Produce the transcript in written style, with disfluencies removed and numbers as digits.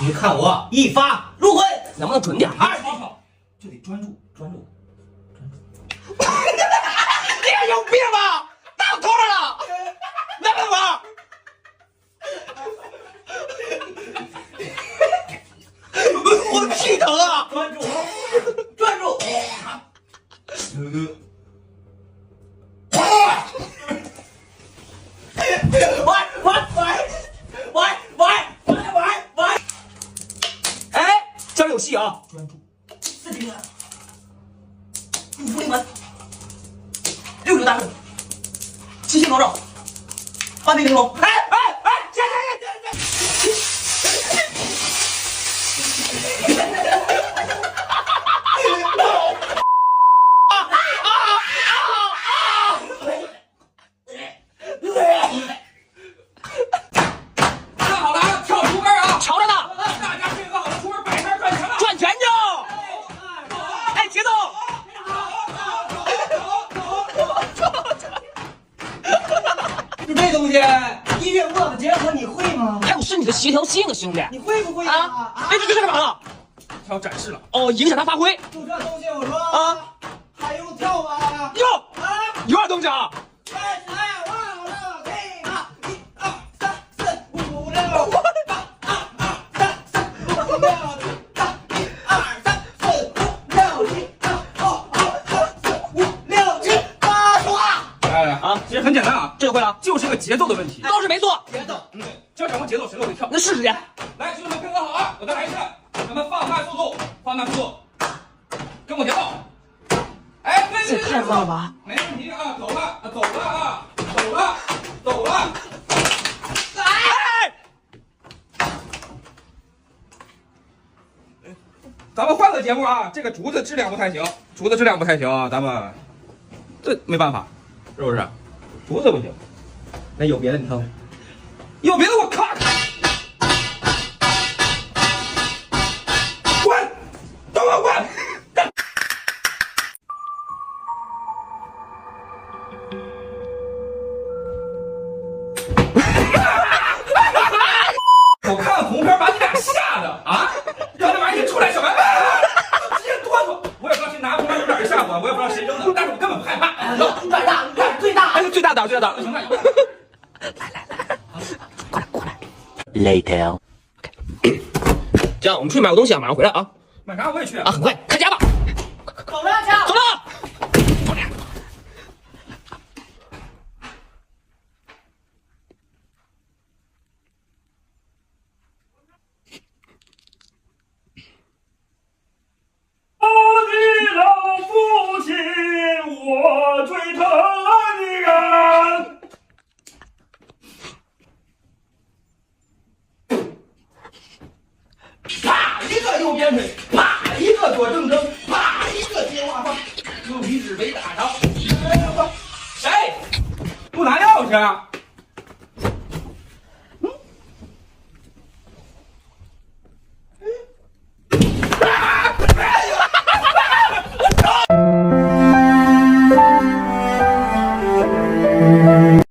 你看我一发入魂，能不能准点？20秒就得专注。你有病吧？打头了，来来玩。我屁疼啊！专注。玩！哎，这儿有戏啊！专注。4级灵门，5福临门，6九大顺，7星高照，8臂玲珑。哎！看好了啊，跳竹竿啊！瞧着呢，大家配合好了，出门摆摊赚钱了，赚钱去！哎，节奏！就这东西，音乐舞蹈的结合，你会吗？还有身体的协调性啊，兄弟！你会不会啊？哎，这干嘛呢？他要展示了。哦，影响他发挥。就这东西，我说啊，还用跳吗？哟，啊！有点动静啊！开始来，忘了听啊！1、2、3、4、5、6，8、2、2、3、4、5、6，1、2、3、4、5、6、7、8、来，啊，其实很简单啊，这个会了，就是个节奏的问题。倒是没错。节奏。只要掌握节奏，谁都会跳。那试试去。来，兄弟们配合好啊！我再来一次，咱们放慢速度，跟我节奏。哎，这也太慢了吧！没问题啊，走了。哎，咱们换个节目啊，这个竹子质量不太行，啊，咱们这没办法，是不是？竹子不行，那有别的你看看。有别的我看。滚，都给我滚！我看红片把你俩吓的啊！让这玩意儿一出来，小白直接哆嗦。我也不知道谁拿红片有哪儿吓我，我也不知道谁扔的，但是我根本不害怕。最大，最大。哎，最大胆，行了，过来。Later。这样，我们出去买个东西啊，马上回来啊。买啥我也去啊，很快，开家吧。走了，强。走了。我的老父亲，我最疼你啊！啪一个右边腿，啪一个左正蹬，啪一个接画放，用离子为打着。谁不拿钥匙啊？